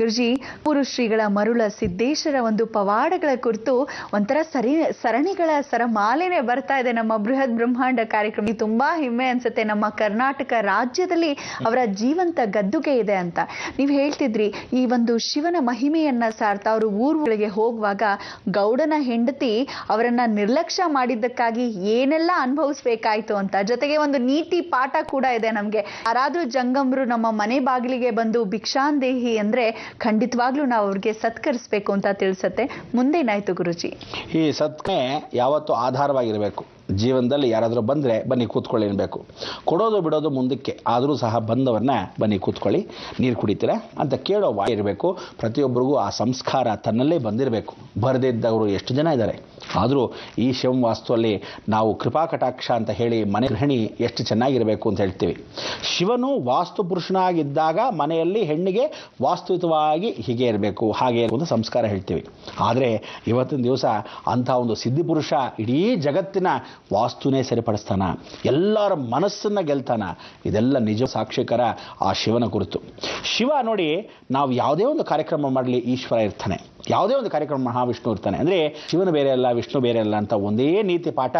ಗುರುಜಿ, ಮೂರು ಶ್ರೀಗಳ ಮರುಳ ಸಿದ್ದೇಶ್ವರ ಒಂದು ಪವಾಡಗಳ ಕುರಿತು ಒಂಥರ ಸರಣಿಗಳ ಸರಮಾಲೆನೆ ಬರ್ತಾ ಇದೆ ನಮ್ಮ ಬೃಹತ್ ಬ್ರಹ್ಮಾಂಡ ಕಾರ್ಯಕ್ರಮ. ತುಂಬಾ ಹೆಮ್ಮೆ ಅನ್ಸುತ್ತೆ, ನಮ್ಮ ಕರ್ನಾಟಕ ರಾಜ್ಯದಲ್ಲಿ ಅವರ ಜೀವಂತ ಗದ್ದುಗೆ ಇದೆ ಅಂತ. ನೀವು ಹೇಳ್ತಿದ್ರಿ, ಈ ಒಂದು ಶಿವನ ಮಹಿಮೆಯನ್ನ ಸಾರ್ತಾ ಅವರು ಊರುಗಳಿಗೆ ಹೋಗುವಾಗ ಗೌಡನ ಹೆಂಡತಿ ಅವರನ್ನ ನಿರ್ಲಕ್ಷ್ಯ ಮಾಡಿದ್ದಕ್ಕಾಗಿ ಏನೆಲ್ಲ ಅನುಭವಿಸ್ಬೇಕಾಯ್ತು ಅಂತ. ಜೊತೆಗೆ ಒಂದು ನೀತಿ ಪಾಠ ಕೂಡ ಇದೆ ನಮ್ಗೆ. ಯಾರಾದ್ರೂ ಜಂಗಮರು ನಮ್ಮ ಮನೆ ಬಾಗಿಲಿಗೆ ಬಂದು ಭಿಕ್ಷಾಂದೇಹಿ ಅಂದ್ರೆ ಖಂಡಿತವಾಗ್ಲೂ ನಾವು ಅವ್ರಿಗೆ ಸತ್ಕರಿಸಬೇಕು ಅಂತ ತಿಳಿಸುತ್ತೆ. ಮುಂದೇನಾಯ್ತು ಗುರುಜಿ? ಈ ಸತ್ಕರಣೆ ಯಾವತ್ತೂ ಆಧಾರವಾಗಿರಬೇಕು. ಜೀವನದಲ್ಲಿ ಯಾರಾದರೂ ಬಂದರೆ ಬನ್ನಿ ಕೂತ್ಕೊಳ್ಳಿ ಅನ್ಬೇಕು. ಕೊಡೋದು ಬಿಡೋದು ಮುಂದಕ್ಕೆ, ಆದರೂ ಸಹ ಬಂದವರನ್ನ ಬನ್ನಿ ಕೂತ್ಕೊಳ್ಳಿ, ನೀರು ಕುಡಿತೀರಾ ಅಂತ ಕೇಳೋ ವಾಯಿ ಇರಬೇಕು. ಪ್ರತಿಯೊಬ್ಬರಿಗೂ ಆ ಸಂಸ್ಕಾರ ತನ್ನಲ್ಲೇ ಬಂದಿರಬೇಕು. ಬರದಿದ್ದವರು ಎಷ್ಟು ಜನ ಇದ್ದಾರೆ. ಆದರೂ ಈ ಶಿವಂ ವಾಸ್ತುವಲ್ಲಿ ನಾವು ಕೃಪಾ ಕಟಾಕ್ಷ ಅಂತ ಹೇಳಿ ಮನೆ ಗೃಹಿಣಿ ಎಷ್ಟು ಚೆನ್ನಾಗಿರಬೇಕು ಅಂತ ಹೇಳ್ತೀವಿ. ಶಿವನು ವಾಸ್ತು ಪುರುಷನಾಗಿದ್ದಾಗ ಮನೆಯಲ್ಲಿ ಹೆಣ್ಣಿಗೆ ವಾಸ್ತುಯುತವಾಗಿ ಹೀಗೆ ಇರಬೇಕು, ಹಾಗೆ ಒಂದು ಸಂಸ್ಕಾರ ಹೇಳ್ತೀವಿ. ಆದರೆ ಇವತ್ತಿನ ದಿವಸ ಅಂಥ ಒಂದು ಸಿದ್ಧಿಪುರುಷ ಇಡೀ ಜಗತ್ತಿನ ವಾಸ್ತುನೇ ಸರಿಪಡಿಸ್ತಾನ, ಎಲ್ಲರ ಮನಸ್ಸನ್ನು ಗೆಲ್ತಾನ. ಇದೆಲ್ಲ ನಿಜ ಸಾಕ್ಷಿಕರ ಆ ಶಿವನ ಕುರಿತು. ಶಿವ ನೋಡಿ, ನಾವು ಯಾವುದೇ ಒಂದು ಕಾರ್ಯಕ್ರಮ ಮಾಡಲಿ ಈಶ್ವರ ಇರ್ತಾನೆ, ಯಾವುದೇ ಒಂದು ಕಾರ್ಯಕ್ರಮ ಮಹಾವಿಷ್ಣು ಇರ್ತಾನೆ. ಅಂದರೆ ಶಿವನು ಬೇರೆ ಅಲ್ಲ, ವಿಷ್ಣು ಬೇರೆ ಅಲ್ಲ ಅಂತ ಒಂದೇ ನೀತಿ ಪಾಠ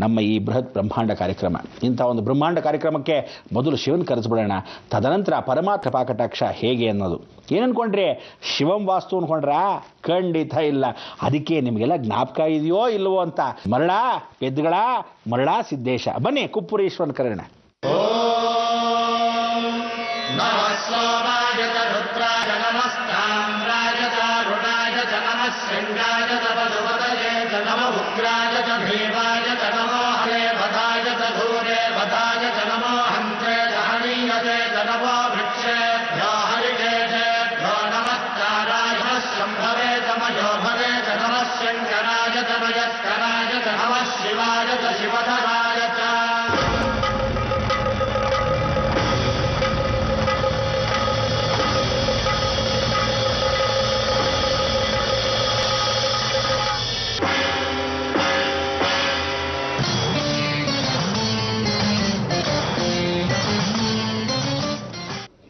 ನಮ್ಮ ಈ ಬೃಹತ್ ಬ್ರಹ್ಮಾಂಡ ಕಾರ್ಯಕ್ರಮ. ಇಂಥ ಒಂದು ಬ್ರಹ್ಮಾಂಡ ಕಾರ್ಯಕ್ರಮಕ್ಕೆ ಮೊದಲು ಶಿವನ್ ಕರೆಸ್ಬಿಡೋಣ, ತದನಂತರ ಪರಮಾತ್ಮ ಕೃಪಾಕಟಾಕ್ಷ ಹೇಗೆ ಅನ್ನೋದು. ಏನನ್ಕೊಂಡ್ರೆ ಶಿವಂ ವಾಸ್ತು ಅನ್ಕೊಂಡ್ರ? ಖಂಡಿತ ಇಲ್ಲ. ಅದಕ್ಕೆ ನಿಮಗೆಲ್ಲ ಜ್ಞಾಪಕ ಇದೆಯೋ ಇಲ್ವೋ ಅಂತ ಮರಳ ಪೆದ್ದುಗಳ ಮರಳ ಸಿದ್ದೇಶ. ಬನ್ನಿ ಕುಪ್ಪುರೀಶ್ವರನ್ ಕರೆಯೋಣ.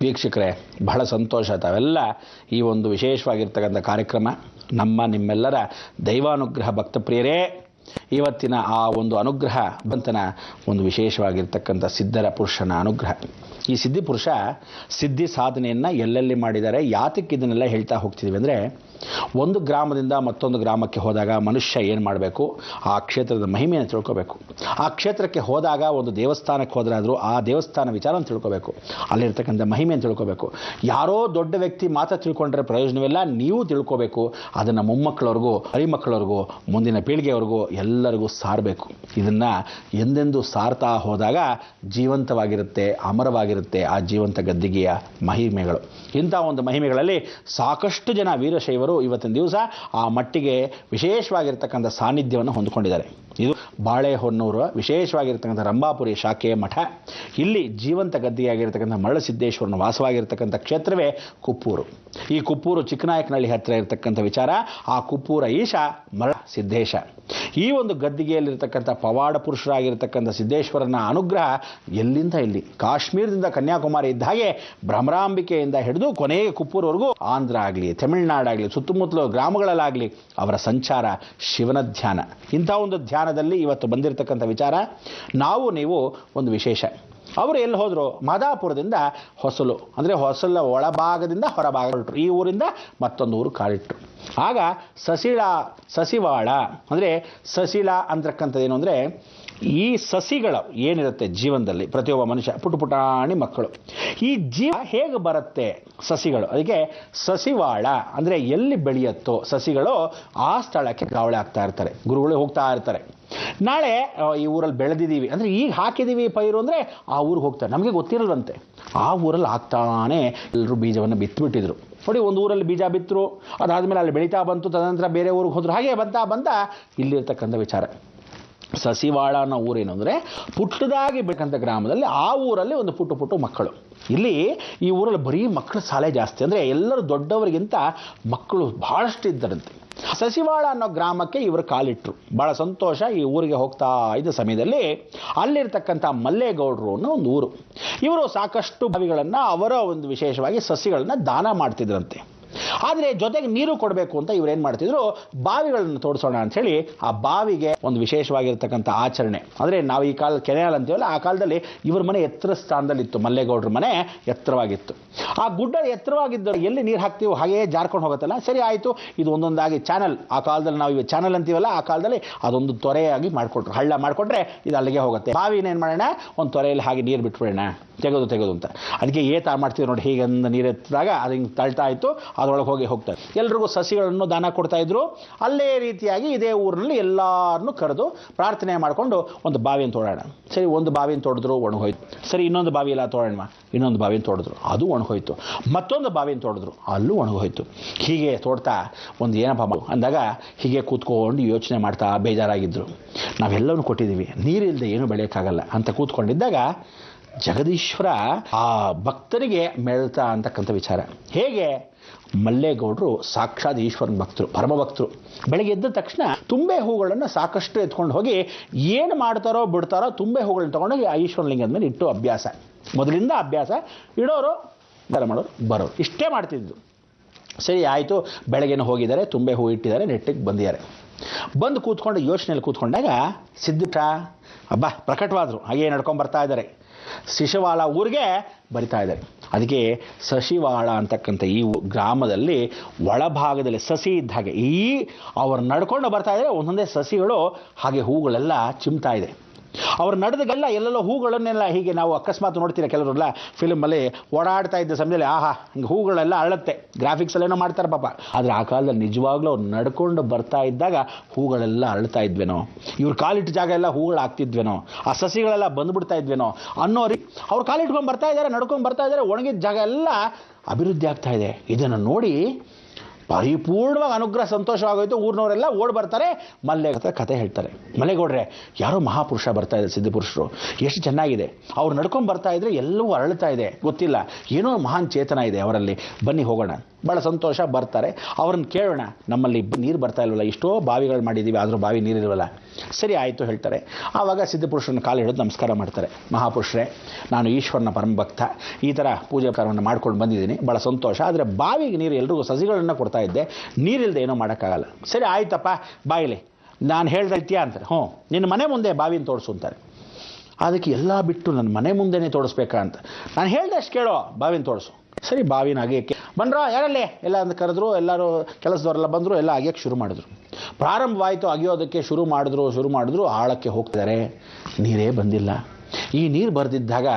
ವೀಕ್ಷಕರೇ, ಬಹಳ ಸಂತೋಷ. ತಾವೆಲ್ಲ ಈ ಒಂದು ವಿಶೇಷವಾಗಿರ್ತಕ್ಕಂಥ ಕಾರ್ಯಕ್ರಮ ನಿಮ್ಮೆಲ್ಲರ ದೈವಾನುಗ್ರಹ ಭಕ್ತಪ್ರಿಯರೇ. ಇವತ್ತಿನ ಆ ಒಂದು ಅನುಗ್ರಹ ಬಂತನ ಒಂದು ವಿಶೇಷವಾಗಿರ್ತಕ್ಕಂಥ ಸಿದ್ಧರ ಪುರುಷನ ಅನುಗ್ರಹ. ಈ ಸಿದ್ಧಿಪುರುಷ ಸಿದ್ಧಿ ಸಾಧನೆಯನ್ನು ಎಲ್ಲೆಲ್ಲಿ ಮಾಡಿದ್ದಾರೆ, ಯಾತಕ್ಕೆ ಇದನ್ನೆಲ್ಲ ಹೇಳ್ತಾ ಹೋಗ್ತಿದ್ದೀವಿ ಅಂದರೆ, ಒಂದು ಗ್ರಾಮದಿಂದ ಮತ್ತೊಂದು ಗ್ರಾಮಕ್ಕೆ ಹೋದಾಗ ಮನುಷ್ಯ ಏನು ಮಾಡಬೇಕು, ಆ ಕ್ಷೇತ್ರದ ಮಹಿಮೆಯನ್ನು ತಿಳ್ಕೋಬೇಕು. ಆ ಕ್ಷೇತ್ರಕ್ಕೆ ಹೋದಾಗ ಒಂದು ದೇವಸ್ಥಾನಕ್ಕೆ ಹೋದ್ರಾದರೂ ಆ ದೇವಸ್ಥಾನ ವಿಚಾರವನ್ನು ತಿಳ್ಕೋಬೇಕು, ಅಲ್ಲಿರ್ತಕ್ಕಂಥ ಮಹಿಮೆಯನ್ನು ತಿಳ್ಕೋಬೇಕು. ಯಾರೋ ದೊಡ್ಡ ವ್ಯಕ್ತಿ ಮಾತ್ರ ತಿಳ್ಕೊಂಡ್ರೆ ಪ್ರಯೋಜನವಿಲ್ಲ, ನೀವು ತಿಳ್ಕೋಬೇಕು. ಅದನ್ನು ಮೊಮ್ಮಕ್ಕಳವ್ರಿಗೂ ಹರಿಮಕ್ಕಳವ್ರಿಗೂ ಮುಂದಿನ ಪೀಳಿಗೆಯವ್ರಿಗೂ ಎಲ್ಲರಿಗೂ ಸಾರಬೇಕು. ಇದನ್ನು ಎಂದೆಂದು ಸಾರ್ತಾ ಹೋದಾಗ ಜೀವಂತವಾಗಿರುತ್ತೆ, ಅಮರವಾಗಿರುತ್ತೆ ಆ ಜೀವಂತ ಗದ್ದಿಗೆಯ ಮಹಿಮೆಗಳು. ಇಂಥ ಒಂದು ಮಹಿಮೆಗಳಲ್ಲಿ ಸಾಕಷ್ಟು ಜನ ವೀರಶೈವರು ಇವತ್ತಿನ ದಿವಸ ಆ ಮಟ್ಟಿಗೆ ವಿಶೇಷವಾಗಿರ್ತಕ್ಕಂಥ ಸಾನ್ನಿಧ್ಯವನ್ನು ಹೊಂದಿಕೊಂಡಿದ್ದಾರೆ. ಇದು ಬಾಳೆಹೊನ್ನೂರು ವಿಶೇಷವಾಗಿರ್ತಕ್ಕಂಥ ರಂಭಾಪುರಿ ಶಾಖೆಯ ಮಠ. ಇಲ್ಲಿ ಜೀವಂತ ಗದ್ದಿಯಾಗಿರ್ತಕ್ಕಂಥ ಮರಳಸಿದ್ದೇಶ್ವರನ ವಾಸವಾಗಿರ್ತಕ್ಕಂಥ ಕ್ಷೇತ್ರವೇ ಕುಪ್ಪೂರು. ಈ ಕುಪ್ಪೂರು ಚಿಕ್ಕನಾಯಕನಹಳ್ಳಿ ಹತ್ತಿರ ಇರತಕ್ಕಂಥ ವಿಚಾರ. ಆ ಕುಪ್ಪೂರ ಈಶ ಮರಳ ಸಿದ್ದೇಶ. ಈ ಒಂದು ಗದ್ದಿಗೆಯಲ್ಲಿರ್ತಕ್ಕಂಥ ಪವಾಡ ಪುರುಷರಾಗಿರ್ತಕ್ಕಂಥ ಸಿದ್ದೇಶ್ವರನ ಅನುಗ್ರಹ ಎಲ್ಲಿಂದ ಇಲ್ಲಿ, ಕಾಶ್ಮೀರದಿಂದ ಕನ್ಯಾಕುಮಾರಿ ಇದ್ದ ಹಾಗೆ ಭ್ರಮರಾಂಬಿಕೆಯಿಂದ ಹಿಡಿದು ಕೊನೆಗೆ ಕುಪ್ಪೂರವರೆಗೂ ಆಂಧ್ರ ಆಗಲಿ, ತಮಿಳುನಾಡಾಗಲಿ, ಸುತ್ತಮುತ್ತಲ ಗ್ರಾಮಗಳಲ್ಲಾಗಲಿ ಅವರ ಸಂಚಾರ ಶಿವನ ಧ್ಯಾನ. ಇಂಥ ಒಂದು ಧ್ಯಾನದಲ್ಲಿ ಇವತ್ತು ಬಂದಿರತಕ್ಕಂಥ ವಿಚಾರ ನೀವು ಒಂದು ವಿಶೇಷ. ಅವರು ಎಲ್ಲಿ ಹೋದರು? ಮಾದಾಪುರದಿಂದ ಹೊಸಲು, ಅಂದರೆ ಹೊಸಲ ಒಳಭಾಗದಿಂದ ಹೊರಭಾಗ ಹೊರಟರು. ಈ ಊರಿಂದ ಮತ್ತೊಂದು ಊರು ಕಾಲಿಟ್ಟರು. ಆಗ ಸಸಿವಾಳ ಅಂದರೆ ಸಸಿಲ ಅಂತಕ್ಕಂಥದ್ದೇನು ಅಂದರೆ, ಈ ಸಸಿಗಳು ಏನಿರುತ್ತೆ ಜೀವನದಲ್ಲಿ ಪ್ರತಿಯೊಬ್ಬ ಮನುಷ್ಯ ಪುಟಾಣಿ ಮಕ್ಕಳು, ಈ ಜೀವ ಹೇಗೆ ಬರುತ್ತೆ ಸಸಿಗಳು? ಅದಕ್ಕೆ ಸಸಿವಾಳ ಅಂದರೆ ಎಲ್ಲಿ ಬೆಳೆಯುತ್ತೋ ಸಸಿಗಳು ಆ ಸ್ಥಳಕ್ಕೆ ಗಾವಳೆ ಆಗ್ತಾ ಇರ್ತಾರೆ. ಗುರುಗಳು ಹೋಗ್ತಾ ಇರ್ತಾರೆ. ನಾಳೆ ಈ ಊರಲ್ಲಿ ಬೆಳೆದಿದ್ದೀವಿ ಅಂದರೆ, ಈಗ ಹಾಕಿದ್ದೀವಿ ಪೈರು ಅಂದರೆ ಆ ಊರಿಗೆ ಹೋಗ್ತಾರೆ. ನಮಗೆ ಗೊತ್ತಿರಲ್ವಂತೆ. ಆ ಊರಲ್ಲಿ ಆಗ್ತಾನೆ ಎಲ್ಲರೂ ಬೀಜವನ್ನು ಬಿತ್ತುಬಿಟ್ಟಿದ್ರು. ನೋಡಿ, ಒಂದು ಊರಲ್ಲಿ ಬೀಜ ಬಿತ್ತರು, ಅದಾದಮೇಲೆ ಅಲ್ಲಿ ಬೆಳೀತಾ ಬಂತು, ತದನಂತರ ಬೇರೆ ಊರಿಗೆ ಹೋದ್ರು. ಹಾಗೆ ಬಂತ ಇಲ್ಲಿರ್ತಕ್ಕಂಥ ವಿಚಾರ. ಸಸಿವಾಳ ಅನ್ನೋ ಊರೇನು ಅಂದರೆ, ಪುಟ್ಟದಾಗಿ ಬೇಕಂತ ಗ್ರಾಮದಲ್ಲಿ ಆ ಊರಲ್ಲಿ ಒಂದು ಪುಟ್ಟು ಮಕ್ಕಳು. ಇಲ್ಲಿ ಈ ಊರಲ್ಲಿ ಬರೀ ಮಕ್ಕಳ ಸಾಲೆ ಜಾಸ್ತಿ, ಅಂದರೆ ಎಲ್ಲರೂ ದೊಡ್ಡವರಿಗಿಂತ ಮಕ್ಕಳು ಬಹಳಷ್ಟು ಇದ್ದರಂತೆ. ಸಸಿವಾಳ ಅನ್ನೋ ಗ್ರಾಮಕ್ಕೆ ಇವರು ಕಾಲಿಟ್ಟರು. ಭಾಳ ಸಂತೋಷ. ಈ ಊರಿಗೆ ಹೋಗ್ತಾ ಇದ್ದ ಸಮಯದಲ್ಲಿ ಅಲ್ಲಿರ್ತಕ್ಕಂಥ ಮಲ್ಲೇಗೌಡರು ಅನ್ನೋ ಒಂದು ಊರು. ಇವರು ಸಾಕಷ್ಟು ಬಾವಿಗಳನ್ನು, ಅವರ ಒಂದು ವಿಶೇಷವಾಗಿ ಸಸಿಗಳನ್ನು ದಾನ ಮಾಡ್ತಿದ್ರಂತೆ. ಆದರೆ ಜೊತೆಗೆ ನೀರು ಕೊಡಬೇಕು ಅಂತ ಇವ್ರು ಏನು ಮಾಡ್ತಿದ್ರು, ಬಾವಿಗಳನ್ನು ತೋಡಿಸೋಣ ಅಂಥೇಳಿ ಆ ಬಾವಿಗೆ ಒಂದು ವಿಶೇಷವಾಗಿರ್ತಕ್ಕಂಥ ಆಚರಣೆ. ಅಂದರೆ ನಾವು ಈ ಕಾಲ ಕೆರೆಯಾಲ್ ಅಂತೀವಲ್ಲ, ಆ ಕಾಲದಲ್ಲಿ ಇವ್ರ ಮನೆ ಎತ್ತರ ಸ್ಥಾನದಲ್ಲಿತ್ತು. ಮಲ್ಲೇಗೌಡರ ಮನೆ ಎತ್ತರವಾಗಿತ್ತು. ಆ ಗುಡ್ಡ ಎತ್ತರವಾಗಿದ್ದ ಎಲ್ಲಿ ನೀರು ಹಾಕ್ತೀವೋ ಹಾಗೇ ಜಾರ್ಕೊಂಡು ಹೋಗುತ್ತಲ್ಲ. ಸರಿ ಆಯಿತು, ಇದು ಒಂದೊಂದಾಗಿ ಚಾನಲ್, ಆ ಕಾಲದಲ್ಲಿ ನಾವು ಇವಾಗ ಚಾನಲ್ ಅಂತೀವಲ್ಲ, ಆ ಕಾಲದಲ್ಲಿ ಅದೊಂದು ತೊರೆಯಾಗಿ ಮಾಡಿಕೊಟ್ರು. ಹಳ್ಳ ಮಾಡಿಕೊಟ್ರೆ ಇದು ಅಲ್ಲಿಗೆ ಹೋಗುತ್ತೆ. ಬಾವಿನ ಏನು ಮಾಡೋಣ, ಒಂದು ತೊರೆಯಲ್ಲಿ ಹಾಗೆ ನೀರು ಬಿಟ್ಬಿಡೋಣ, ತೆಗೆದು ಅಂತ. ಅದಕ್ಕೆ ಏತ ಮಾಡ್ತೀವಿ ನೋಡಿ, ಹೀಗಂದು ನೀರು ಎತ್ತಿದಾಗ ಅದು ಹಿಂಗೆ ತಳ್ತಾ ಇತ್ತು, ಅದರೊಳಗೆ ಹೋಗ್ತಾರೆ. ಎಲ್ರಿಗೂ ಸಸಿಗಳನ್ನು ದಾನ ಕೊಡ್ತಾ ಇದ್ರು. ಅಲ್ಲೇ ರೀತಿಯಾಗಿ ಇದೇ ಊರಿನಲ್ಲಿ ಎಲ್ಲರನ್ನೂ ಕರೆದು ಪ್ರಾರ್ಥನೆ ಮಾಡಿಕೊಂಡು ಒಂದು ಬಾವಿಯನ್ನು ತೋಡೋಣ. ಸರಿ, ಒಂದು ಬಾವಿಯನ್ನು ತೋಡಿದ್ರು, ಒಣಗೋಯ್ತು. ಸರಿ, ಇನ್ನೊಂದು ಬಾವಿ ಎಲ್ಲ ತೋಡೋಣ, ಇನ್ನೊಂದು ಬಾವಿಯನ್ನು ತೋಡಿದ್ರು, ಅದು ಒಣಗೋಯ್ತು. ಮತ್ತೊಂದು ಬಾವಿಯನ್ನು ತೋಡಿದ್ರು, ಅಲ್ಲೂ ಒಣಗೋಯ್ತು. ಹೀಗೆ ತೋಡ್ತಾ ಒಂದು ಏನಪ್ಪ ಅಂದಾಗ ಹೀಗೆ ಕೂತ್ಕೊಂಡು ಯೋಚನೆ ಮಾಡ್ತಾ ಬೇಜಾರಾಗಿದ್ದರು. ನಾವೆಲ್ಲವನ್ನೂ ಕೊಟ್ಟಿದ್ದೀವಿ, ನೀರಿಲ್ಲದೆ ಏನು ಬೆಳೆಯೋಕ್ಕಾಗಲ್ಲ ಅಂತ ಕೂತ್ಕೊಂಡಿದ್ದಾಗ ಜಗದೀಶ್ವರ ಆ ಭಕ್ತರಿಗೆ ಮೆಳ್ತಾ ಅಂತಕ್ಕಂಥ ವಿಚಾರ. ಹೇಗೆ? ಮಲ್ಲೇಗೌಡರು ಸಾಕ್ಷಾತ್ ಈಶ್ವರನ ಭಕ್ತರು, ಪರಮ ಭಕ್ತರು. ಬೆಳಗ್ಗೆ ಎದ್ದ ತಕ್ಷಣ ತುಂಬೆ ಹೂಗಳನ್ನು ಸಾಕಷ್ಟು ಎತ್ಕೊಂಡು ಹೋಗಿ ಏನು ಮಾಡ್ತಾರೋ ಬಿಡ್ತಾರೋ ತುಂಬೆ ಹೂಗಳನ್ನ ತೊಗೊಂಡೋಗಿ ಆ ಈಶ್ವರನ ಲಿಂಗದ ಮೇಲೆ ಇಟ್ಟು ಅಭ್ಯಾಸ, ಮೊದಲಿಂದ ಅಭ್ಯಾಸ. ಇಡೋರು ದಾನ ಮಾಡೋರು ಬರೋರು ಇಷ್ಟೇ ಮಾಡ್ತಿದ್ದು. ಸರಿ ಆಯಿತು, ಬೆಳಗ್ಗೆನೂ ಹೋಗಿದ್ದಾರೆ, ತುಂಬೆ ಹೂ ಇಟ್ಟಿದ್ದಾರೆ, ನೆಟ್ಟಿಗೆ ಬಂದಿದ್ದಾರೆ. ಬಂದು ಕೂತ್ಕೊಂಡು ಯೋಚನೆಯಲ್ಲಿ ಕೂತ್ಕೊಂಡಾಗ ಸಿದ್ಧಿಟ ಹಬ್ಬ ಪ್ರಕಟವಾದರು. ಹಾಗೆ ನಡ್ಕೊಂಡು ಬರ್ತಾ ಇದ್ದಾರೆ. ಶಿಶುವಾಳ ಊರಿಗೆ ಬರಿತಾ ಇದ್ದಾರೆ. ಅದಕ್ಕೆ ಸಸಿವಾಳ ಅಂತಕ್ಕಂಥ ಈ ಗ್ರಾಮದಲ್ಲಿ ಒಳಭಾಗದಲ್ಲಿ ಸಸಿ ಇದ್ದ ಹಾಗೆ ಅವ್ರು ನಡ್ಕೊಂಡು ಬರ್ತಾ ಇದ್ದಾರೆ. ಒಂದೊಂದೇ ಸಸಿಗಳು ಹಾಗೆ ಹೂಗಳೆಲ್ಲ ಚಿಮ್ತಾ ಇದೆ. ಅವ್ರು ನಡೆದಾಗೆಲ್ಲ ಎಲ್ಲೆಲ್ಲೋ ಹೂಗಳನ್ನೆಲ್ಲ ಹೀಗೆ ನಾವು ಅಕಸ್ಮಾತ್ ನೋಡ್ತೀರ, ಕೆಲವರೆಲ್ಲ ಫಿಲ್ಮಲ್ಲಿ ಓಡಾಡ್ತಾ ಇದ್ದ ಸಮಯದಲ್ಲಿ ಆಹಾ ಹಿಂಗೆ ಹೂಗಳೆಲ್ಲ ಅರಳುತ್ತೆ, ಗ್ರಾಫಿಕ್ಸಲ್ಲೇನೋ ಮಾಡ್ತಾರೆ ಪಾಪ. ಆದರೆ ಆ ಕಾಲದಲ್ಲಿ ನಿಜವಾಗ್ಲೂ ಅವ್ರು ನಡ್ಕೊಂಡು ಬರ್ತಾ ಇದ್ದಾಗ ಹೂಗಳೆಲ್ಲ ಅರಳ್ತಾ ಇದ್ವೇನೋ, ಇವ್ರು ಕಾಲಿಟ್ಟ ಜಾಗ ಎಲ್ಲ ಹೂಗಳು ಆಗ್ತಿದ್ವೇನೋ, ಆ ಸಸಿಗಳೆಲ್ಲ ಬಂದುಬಿಡ್ತಾ ಇದ್ವೇನೋ ಅನ್ನೋರಿ ಅವ್ರು ಕಾಲಿಟ್ಕೊಂಡು ಬರ್ತಾ ಇದ್ದಾರೆ, ನಡ್ಕೊಂಡು ಬರ್ತಾ ಇದ್ದಾರೆ, ಒಣಗಿದ ಜಾಗ ಎಲ್ಲ ಅಭಿವೃದ್ಧಿ ಆಗ್ತಾ ಇದೆ. ಇದನ್ನು ನೋಡಿ ಪರಿಪೂರ್ಣವಾಗಿ ಅನುಗ್ರಹ ಸಂತೋಷವಾಗೋಯ್ತು. ಊರಿನವರೆಲ್ಲ ಓಡಿ ಬರ್ತಾರೆ, ಮಲ್ಲೇಗೌಡ ಕತೆ ಹೇಳ್ತಾರೆ. ಮಲ್ಲೇಗೌಡ್ರೆ ಯಾರೋ ಮಹಾಪುರುಷ ಬರ್ತಾ ಇದೆ, ಸಿದ್ಧಪುರುಷರು, ಎಷ್ಟು ಚೆನ್ನಾಗಿದೆ, ಅವ್ರು ನಡ್ಕೊಂಡು ಬರ್ತಾ ಇದ್ರೆ ಎಲ್ಲವೂ ಅರಳ್ತಾ ಇದೆ, ಗೊತ್ತಿಲ್ಲ ಏನೋ ಮಹಾನ್ ಚೇತನ ಇದೆ ಅವರಲ್ಲಿ, ಬನ್ನಿ ಹೋಗೋಣ. ಭಾಳ ಸಂತೋಷ. ಬರ್ತಾರೆ, ಅವ್ರನ್ನ ಕೇಳೋಣ, ನಮ್ಮಲ್ಲಿ ನೀರು ಬರ್ತಾ ಇಲ್ವಲ್ಲ, ಎಷ್ಟೋ ಬಾವಿಗಳು ಮಾಡಿದ್ದೀವಿ ಆದರೂ ಬಾವಿ ನೀರಿಲ್ವಲ್ಲ. ಸರಿ ಆಯಿತು ಹೇಳ್ತಾರೆ. ಆವಾಗ ಸಿದ್ಧಪುರುಷರನ್ನ ಕಾಲು ಹಿಡಿದು ನಮಸ್ಕಾರ ಮಾಡ್ತಾರೆ. ಮಹಾಪುರುಷರೇ, ನಾನು ಈಶ್ವರನ ಪರಮ ಭಕ್ತ, ಈ ಥರ ಪೂಜೆ ಕಾರ್ಯವನ್ನು ಮಾಡ್ಕೊಂಡು ಬಂದಿದ್ದೀನಿ, ಭಾಳ ಸಂತೋಷ. ಆದರೆ ಬಾವಿಗೆ ನೀರು ಎಲ್ರಿಗೂ ಸಸಿಗಳನ್ನು ಕೊಡ್ತಾ ಇದ್ದೆ, ನೀರಿಲ್ಲದೆ ಏನೋ ಮಾಡೋಕ್ಕಾಗಲ್ಲ. ಸರಿ ಆಯ್ತಪ್ಪ, ಬಾಯಿಲಿ ನಾನು ಹೇಳ್ದ ಇತ್ಯಾ ಅಂತಾರೆ. ಹ್ಞೂ, ನಿನ್ನ ಮನೆ ಮುಂದೆ ಬಾವಿನ ತೋರಿಸು ಅಂತಾರೆ. ಅದಕ್ಕೆ ಎಲ್ಲ ಬಿಟ್ಟು ನನ್ನ ಮನೆ ಮುಂದೆನೇ ತೋರಿಸ್ಬೇಕಾ ಅಂತ. ನಾನು ಹೇಳ್ದಷ್ಟು ಕೇಳೋ, ಬಾವಿನ ತೋರಿಸು. ಸರಿ, ಬಾವಿನ ಅಗೆಯಕ್ಕೆ ಬಂದ್ರೋ, ಯಾರಲ್ಲೇ ಎಲ್ಲ ಅಂತ ಕರೆದ್ರು. ಎಲ್ಲರೂ ಕೆಲಸದವರೆಲ್ಲ ಬಂದರು, ಎಲ್ಲ ಅಗೆಯಕ್ಕೆ ಶುರು ಮಾಡಿದ್ರು. ಪ್ರಾರಂಭವಾಯಿತು, ಅಗೆಯೋದಕ್ಕೆ ಶುರು ಮಾಡಿದ್ರು. ಆಳಕ್ಕೆ ಹೋಗ್ತಿದ್ದಾರೆ, ನೀರೇ ಬಂದಿಲ್ಲ. ಈ ನೀರು ಬರೆದಿದ್ದಾಗ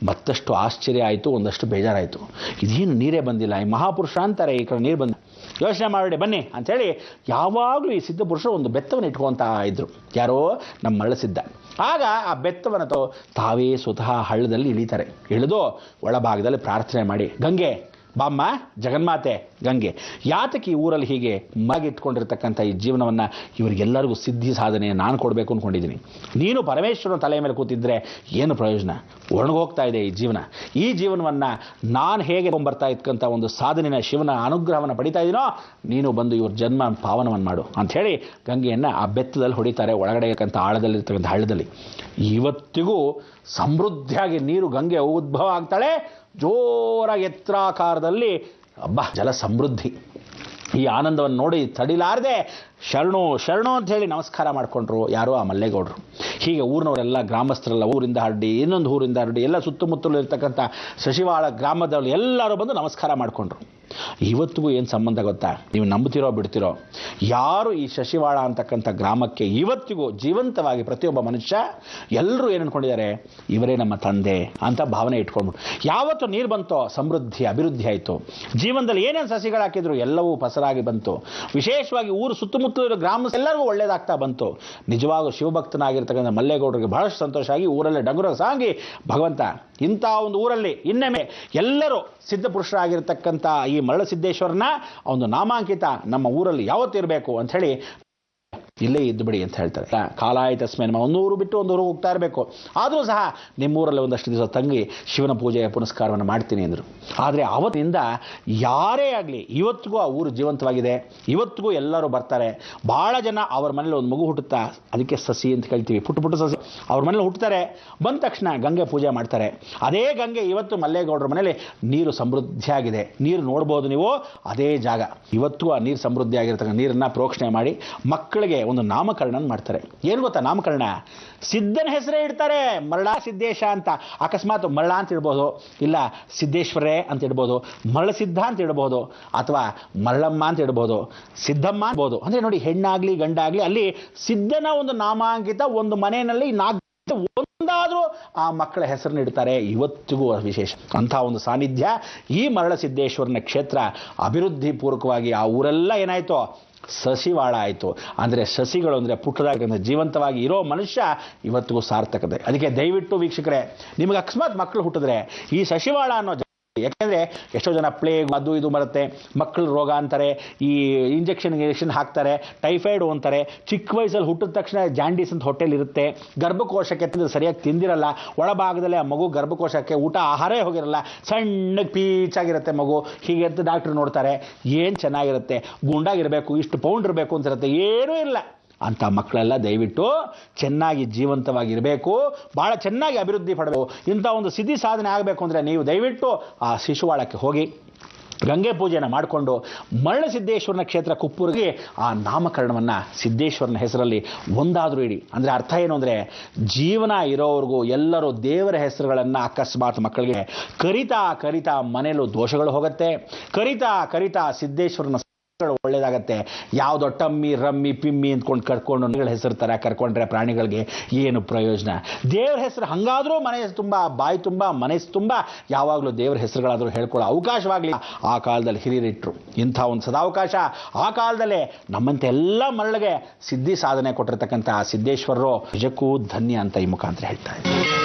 ಮತ್ತಷ್ಟು ಆಶ್ಚರ್ಯ ಆಯಿತು, ಒಂದಷ್ಟು ಬೇಜಾರಾಯಿತು. ಇದೇನು ನೀರೇ ಬಂದಿಲ್ಲ, ಈ ಮಹಾಪುರುಷ ಅಂತಾರೆ, ಈ ಕಡೆ ನೀರು ಬಂದ, ಯೋಚನೆ ಮಾಡಿ ಬನ್ನಿ ಅಂಥೇಳಿ ಯಾವಾಗಲೂ ಈ ಸಿದ್ಧಪುರುಷರು ಒಂದು ಬೆತ್ತವನ್ನು ಇಟ್ಕೊತಾ ಇದ್ರು. ಯಾರೋ ನಮ್ಮ ಮರಳಿಸಿದ್ದ. ಆಗ ಆ ಬೆತ್ತವನ್ನು ತಾವೇ ಸ್ವತಃ ಹಳ್ಳದಲ್ಲಿ ಇಳಿತಾರೆ. ಇಳಿದು ಒಳಭಾಗದಲ್ಲಿ ಪ್ರಾರ್ಥನೆ ಮಾಡಿ, ಗಂಗೆ ಬಾಮ್ಮ, ಜಗನ್ಮಾತೆ ಗಂಗೆ, ಯಾತಕ್ಕೆ ಈ ಊರಲ್ಲಿ ಹೀಗೆ ಮಗಿಟ್ಕೊಂಡಿರ್ತಕ್ಕಂಥ ಈ ಜೀವನವನ್ನು ಇವರಿಗೆಲ್ಲರಿಗೂ ಸಿದ್ಧಿ ಸಾಧನೆ ನಾನು ಕೊಡಬೇಕು ಅಂದ್ಕೊಂಡಿದ್ದೀನಿ. ನೀನು ಪರಮೇಶ್ವರನ ತಲೆಯ ಮೇಲೆ ಕೂತಿದ್ರೆ ಏನು ಪ್ರಯೋಜನ? ಒಣಗೋಗ್ತಾ ಇದೆ ಈ ಜೀವನ. ಈ ಜೀವನವನ್ನು ನಾನು ಹೇಗೆ ಬರ್ತಾ ಇದ್ಕಂಥ ಒಂದು ಸಾಧನೆಯ ಶಿವನ ಅನುಗ್ರಹವನ್ನು ಪಡಿತಾ ಇದ್ದೀನೋ, ನೀನು ಬಂದು ಇವ್ರ ಜನ್ಮ ಪಾವನವನ್ನು ಮಾಡು ಅಂಥೇಳಿ ಗಂಗೆಯನ್ನು ಆ ಬೆತ್ತದಲ್ಲಿ ಹೊಡಿತಾರೆ, ಒಳಗಡೆ ಇರ್ತಕ್ಕಂಥ ಆಳದಲ್ಲಿರ್ತಕ್ಕಂಥ ಹಳ್ಳದಲ್ಲಿ. ಇವತ್ತಿಗೂ ಸಮೃದ್ಧಿಯಾಗಿ ನೀರು ಗಂಗೆ ಉದ್ಭವ ಆಗ್ತಾಳೆ, ಜೋರಾಗಿ ಎತ್ತರಾಕಾರದಲ್ಲಿ. ಜಲ ಸಮೃದ್ಧಿ. ಈ ಆನಂದವನ್ನು ನೋಡಿ ತಡಿಲಾರದೆ ಶರಣು ಅಂತ ಹೇಳಿ ನಮಸ್ಕಾರ ಮಾಡಿಕೊಂಡ್ರು. ಯಾರೋ ಆ ಮಲ್ಲೇಗೌಡರು. ಹೀಗೆ ಊರಿನವರೆಲ್ಲ, ಗ್ರಾಮಸ್ಥರೆಲ್ಲ, ಊರಿಂದ ಹರಡಿ, ಇನ್ನೊಂದು ಊರಿಂದ ಹರಡಿ, ಎಲ್ಲ ಸುತ್ತಮುತ್ತಲು ಇರ್ತಕ್ಕಂಥ ಶಶಿವಾಳ ಗ್ರಾಮದವರು ಎಲ್ಲರೂ ಬಂದು ನಮಸ್ಕಾರ ಮಾಡಿಕೊಂಡ್ರು. ಇವತ್ತಿಗೂ ಏನು ಸಂಬಂಧ ಗೊತ್ತಾ? ನೀವು ನಂಬ್ತಿರೋ ಬಿಡ್ತಿರೋ, ಯಾರು ಈ ಶಶಿವಾಳ ಅಂತಕ್ಕಂಥ ಗ್ರಾಮಕ್ಕೆ ಇವತ್ತಿಗೂ ಜೀವಂತವಾಗಿ ಪ್ರತಿಯೊಬ್ಬ ಮನುಷ್ಯ ಎಲ್ಲರೂ ಏನು ಅಂದ್ಕೊಂಡಿದ್ದಾರೆ, ಇವರೇ ನಮ್ಮ ತಂದೆ ಅಂತ ಭಾವನೆ ಇಟ್ಕೊಂಡ್ಬಿಟ್ಟು. ಯಾವತ್ತು ನೀರು ಬಂತೋ ಸಮೃದ್ಧಿ ಅಭಿವೃದ್ಧಿ ಆಯಿತು. ಜೀವನದಲ್ಲಿ ಏನೇನು ಸಸಿಗಳು ಹಾಕಿದ್ರು ಎಲ್ಲವೂ ಫಸಲಾಗಿ ಬಂತು. ವಿಶೇಷವಾಗಿ ಊರು ಸುತ್ತಮುತ್ತಲು ಇರೋ ಗ್ರಾಮ ಎಲ್ಲರಿಗೂ ಒಳ್ಳೇದಾಗ್ತಾ ಬಂತು. ನಿಜವಾಗೂ ಶಿವಭಕ್ತನಾಗಿರ್ತಕ್ಕಂಥ ಮಲ್ಲೇಗೌಡರಿಗೆ ಬಹಳಷ್ಟು ಸಂತೋಷ ಆಗಿ ಊರಲ್ಲೇ ಡಂಗುರ ಸಾಗಿ, ಭಗವಂತ ಇಂಥ ಒಂದು ಊರಲ್ಲಿ ಇನ್ನೊಮ್ಮೆ ಎಲ್ಲರೂ ಸಿದ್ಧಪುರುಷರಾಗಿರ್ತಕ್ಕಂಥ ಈ ಮರಳಸಿದ್ದೇಶ್ವರನ ಒಂದು ನಾಮಾಂಕಿತ ನಮ್ಮ ಊರಲ್ಲಿ ಯಾವತ್ತಿರಬೇಕು ಅಂಥೇಳಿ ಇಲ್ಲೇ ಇದ್ದು ಬಿಡಿ ಅಂತ ಹೇಳ್ತಾರೆ. ಕಾಲಾಯ ತಸ್ಮೈ ನಮಃ. ಒಂದು ಊರು ಬಿಟ್ಟು ಒಂದು ಊರಿಗೆ ಹೋಗ್ತಾ ಇರಬೇಕು, ಆದರೂ ಸಹ ನಿಮ್ಮೂರಲ್ಲಿ ಒಂದಷ್ಟು ದಿವಸ ತಂಗಿ ಶಿವನ ಪೂಜೆಯ ಪುನಸ್ಕಾರವನ್ನು ಮಾಡ್ತೀನಿ ಅಂದರು. ಆದರೆ ಅವತ್ತಿನಿಂದ ಯಾರೇ ಆಗಲಿ ಇವತ್ತಿಗೂ ಆ ಊರು ಜೀವಂತವಾಗಿದೆ. ಇವತ್ತಿಗೂ ಎಲ್ಲರೂ ಬರ್ತಾರೆ. ಭಾಳ ಜನ ಅವ್ರ ಮನೇಲಿ ಒಂದು ಮಗು ಹುಟ್ಟುತ್ತಾ, ಅದಕ್ಕೆ ಸಸಿ ಅಂತ ಕರಿತೀವಿ, ಪುಟ್ಟ ಪುಟ್ಟ ಸಸಿ ಅವ್ರ ಮನೇಲಿ ಹುಟ್ಟುತ್ತಾರೆ. ಬಂದ ತಕ್ಷಣ ಗಂಗೆ ಪೂಜೆ ಮಾಡ್ತಾರೆ. ಅದೇ ಗಂಗೆ ಇವತ್ತು ಮಲ್ಲೇಗೌಡರ ಮನೇಲಿ ನೀರು ಸಮೃದ್ಧಿಯಾಗಿದೆ. ನೀರು ನೋಡ್ಬೋದು ನೀವು. ಅದೇ ಜಾಗ ಇವತ್ತು ಆ ನೀರು ಸಮೃದ್ಧಿ ಆಗಿರ್ತಕ್ಕಂಥ ನೀರನ್ನು ಪ್ರೋಕ್ಷಣೆ ಮಾಡಿ ಮಕ್ಕಳಿಗೆ ಒಂದು ನಾಮಕರಣ ಮಾಡ್ತಾರೆ. ಏನು ಗೊತ್ತಾ ನಾಮಕರಣ? ಸಿದ್ಧನ ಹೆಸರೇ ಇಡ್ತಾರೆ. ಮರಳ ಸಿದ್ದೇಶ ಅಂತ. ಅಕಸ್ಮಾತ್ ಮರಳ ಅಂತ ಇಡ್ಬೋದು, ಇಲ್ಲ ಸಿದ್ದೇಶ್ವರೇ ಅಂತ ಇಡ್ಬೋದು, ಮರಳ ಸಿದ್ಧ ಅಂತ ಇಡ್ಬೋದು, ಅಥವಾ ಮರಳಮ್ಮ ಅಂತ ಇಡ್ಬೋದು, ಸಿದ್ಧಮ್ಮ ಅನ್ಬೋದು. ಅಂದರೆ ನೋಡಿ, ಹೆಣ್ಣಾಗ್ಲಿ ಗಂಡಾಗ್ಲಿ ಅಲ್ಲಿ ಸಿದ್ಧನ ಒಂದು ನಾಮಾಂಕಿತ ಒಂದು ಮನೆಯಲ್ಲಿ ಒಂದಾದರೂ ಆ ಮಕ್ಕಳ ಹೆಸರನ್ನು ಇಡ್ತಾರೆ. ಇವತ್ತಿಗೂ ವಿಶೇಷ ಅಂಥ ಒಂದು ಸಾನ್ನಿಧ್ಯ ಈ ಮರಳ ಸಿದ್ದೇಶ್ವರನ ಕ್ಷೇತ್ರ. ಅಭಿವೃದ್ಧಿ ಪೂರ್ವಕವಾಗಿ ಆ ಊರೆಲ್ಲ ಏನಾಯಿತು, ಸಸಿವಾಳ ಆಯಿತು. ಅಂದರೆ ಸಸಿಗಳು ಅಂದರೆ ಪುಟ್ಟದಾಗಿ ಜೀವಂತವಾಗಿ ಇರೋ ಮನುಷ್ಯ ಇವತ್ತಿಗೂ ಸಾರ್ಥಕತೆ. ಅದಕ್ಕೆ ದಯವಿಟ್ಟು ವೀಕ್ಷಕರೇ, ನಿಮಗೆ ಅಕಸ್ಮಾತ್ ಮಕ್ಕಳು ಹುಟ್ಟಿದ್ರೆ ಈ ಸಸಿವಾಳ ಅನ್ನೋ ಯಾಕೆಂದರೆ ಎಷ್ಟೋ ಜನ ಪ್ಲೇಗ್ ಅದು ಇದು ಬರುತ್ತೆ, ಮಕ್ಕಳು ರೋಗ ಅಂತಾರೆ, ಈ ಇಂಜೆಕ್ಷನ್ ಹಾಕ್ತಾರೆ, ಟೈಫಾಯ್ಡ್ ಅಂತಾರೆ. ಚಿಕ್ಕ ವಯಸ್ಸಲ್ಲಿ ಹುಟ್ಟಿದ ತಕ್ಷಣ ಜಾಂಡೀಸ್ ಅಂತ ಹೊಟ್ಟೆಲಿ ಇರುತ್ತೆ. ಗರ್ಭಕೋಶಕ್ಕೆ ಸರಿಯಾಗಿ ತಿಂದಿರಲ್ಲ. ಒಳಭಾಗದಲ್ಲಿ ಆ ಮಗು ಗರ್ಭಕೋಶಕ್ಕೆ ಊಟ ಆಹಾರೇ ಹೋಗಿರಲ್ಲ. ಸಣ್ಣಗೆ ಪೀಚಾಗಿರುತ್ತೆ ಮಗು. ಹೀಗೆ ಅಂತ ಡಾಕ್ಟ್ರು ನೋಡ್ತಾರೆ. ಏನು ಚೆನ್ನಾಗಿರುತ್ತೆ, ಗುಂಡಾಗಿರಬೇಕು, ಇಷ್ಟು ಪೌಂಡ್ ಇರಬೇಕು ಅಂತಿರುತ್ತೆ. ಏನೂ ಇಲ್ಲ. ಅಂಥ ಮಕ್ಕಳೆಲ್ಲ ದಯವಿಟ್ಟು ಚೆನ್ನಾಗಿ ಜೀವಂತವಾಗಿರಬೇಕು, ಭಾಳ ಚೆನ್ನಾಗಿ ಅಭಿವೃದ್ಧಿ ಪಡಬೇಕು. ಇಂಥ ಒಂದು ಸಿದ್ಧಿ ಸಾಧನೆ ಆಗಬೇಕು ಅಂದರೆ ನೀವು ದಯವಿಟ್ಟು ಆ ಶಿಶುವಾಳಕ್ಕೆ ಹೋಗಿ ಗಂಗೆ ಪೂಜೆಯನ್ನು ಮಾಡಿಕೊಂಡು ಮರಳ ಸಿದ್ದೇಶ್ವರನ ಕ್ಷೇತ್ರ ಕುಪ್ಪೂರಿಗೆ ಆ ನಾಮಕರಣವನ್ನು ಸಿದ್ದೇಶ್ವರನ ಹೆಸರಲ್ಲಿ ಒಂದಾದರೂ ಇಡಿ. ಅಂದರೆ ಅರ್ಥ ಏನು ಅಂದರೆ, ಜೀವನ ಇರೋವ್ರಿಗೂ ಎಲ್ಲರೂ ದೇವರ ಹೆಸರುಗಳನ್ನು ಅಕಸ್ಮಾತ್ ಮಕ್ಕಳಿಗೆ ಕರಿತಾ ಮನೆಯಲ್ಲೂ ದೋಷಗಳು ಹೋಗುತ್ತೆ. ಕರಿತಾ ಸಿದ್ದೇಶ್ವರನ ಒಳ್ಳೇದಾಗತ್ತೆ. ಯಾವುದೋ ಟಮ್ಮಿ ರಮ್ಮಿ ಪಿಮ್ಮಿ ಅಂದ್ಕೊಂಡು ಕರ್ಕೊಂಡು ಹೆಸರು ಥರ ಕರ್ಕೊಂಡ್ರೆ ಪ್ರಾಣಿಗಳಿಗೆ ಏನು ಪ್ರಯೋಜನ? ದೇವ್ರ ಹೆಸರು ಹಂಗಾದರೂ ಮನೆ ತುಂಬ, ಬಾಯಿ ತುಂಬ, ಮನಸ್ಸು ತುಂಬ ಯಾವಾಗಲೂ ದೇವ್ರ ಹೆಸರುಗಳಾದರೂ ಹೇಳ್ಕೊಳ್ಳೋ ಅವಕಾಶವಾಗಲಿ ಆ ಕಾಲದಲ್ಲಿ ಹಿರಿಯರಿಟ್ಟರು. ಇಂಥ ಒಂದು ಸದಾವಕಾಶ ಆ ಕಾಲದಲ್ಲೇ ನಮ್ಮಂತೆ ಎಲ್ಲ ಮರಳಿಗೆ ಸಿದ್ಧಿ ಸಾಧನೆ ಕೊಟ್ಟಿರ್ತಕ್ಕಂಥ ಸಿದ್ದೇಶ್ವರರು ನಿಜಕ್ಕೂ ಧನ್ಯ ಅಂತ ಈ ಮುಖಾಂತರ ಹೇಳ್ತಾ ಇದ್ದಾರೆ.